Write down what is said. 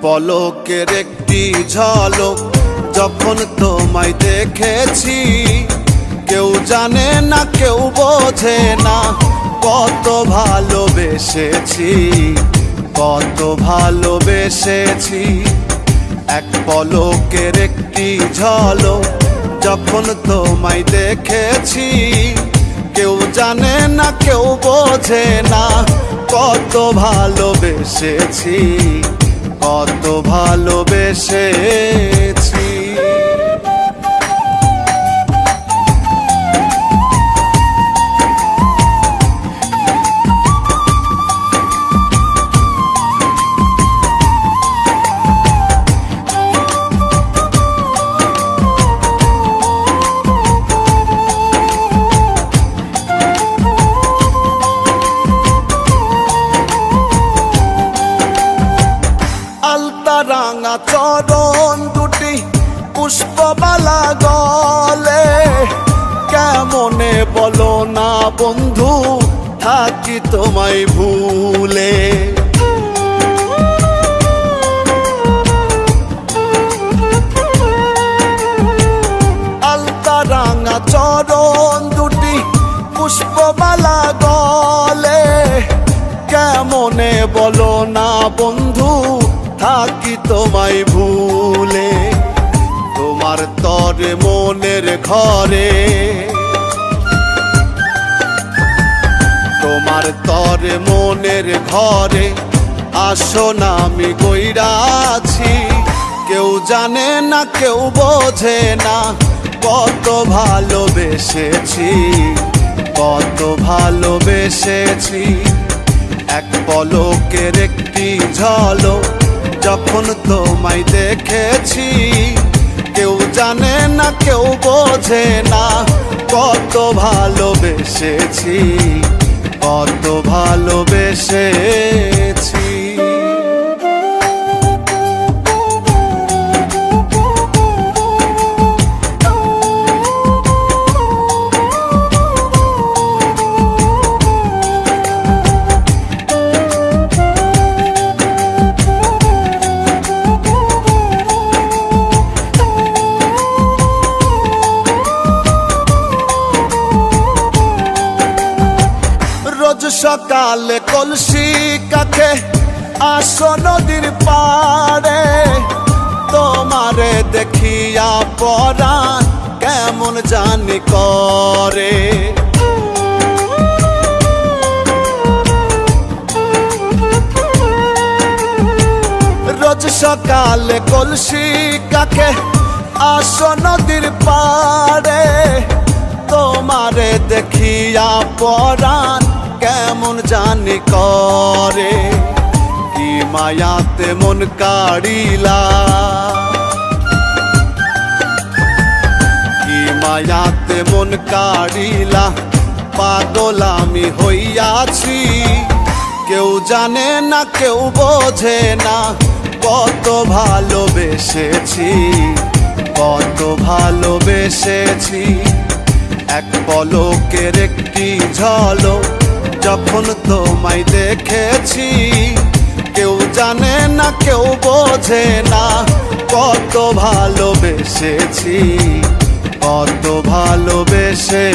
পলকের একটি ঝলক যখন তোমায় দেখেছি, কেউ জানে না কেউ বোঝে না কত ভালোবেসেছি, কত ভালোবেসেছি। এক পলকের একটি ঝলক যখন তোমায় দেখেছি, কেউ জানে না কেউ বোঝে না কত ভালোবেসেছি, কত ভালোবেসেছি। রাঙা চরণ দুটি পুষ্পমালা গলে, কেমনে বলো না বন্ধু থাকি তোমায় ভুলে। আলতা রাঙা চরণ দুটি পুষ্পমালা গলে, কেমনে বলো না বন্ধু থাকি তোমায় ভুলে। তোমার তরে মনের ঘরে, তোমার তরে মনের ঘরে আসনা আমি গইরাছি, কেউ জানে না কেউ বোঝে না কত ভালোবেসেছি, কত ভালোবেসেছি। এক পলকের একটি ঝলক যখন তোমায় দেখেছি, কেউ জানে না কেউ বোঝে না কত ভালোবেসেছি, কত ভালোবেসেছি। সকালে কলসি কাছে আসো নদীর পাড়ে, তোমারে দেখিয়া পরাণ কেমন জানি করে। রোজ সকালে কলসি কাছে আসো নদীর পাড়ে, তোমারে দেখিয়া পরাণ কেমন জানি করে। কি মায়াতে মন কাড়িলা, কি মায়াতে মন কাড়িলা, পাগল আমি হইয়াছি, কেউ জানে না কেউ বোঝে না কত ভালোবেসেছি, কত ভালোবেসেছি। এক পলকের একটি ঝলক যখন তোমায় দেখেছি, কেউ জানে না কেউ বোঝে না কত ভালোবেসেছি, কত ভালোবেসেছি।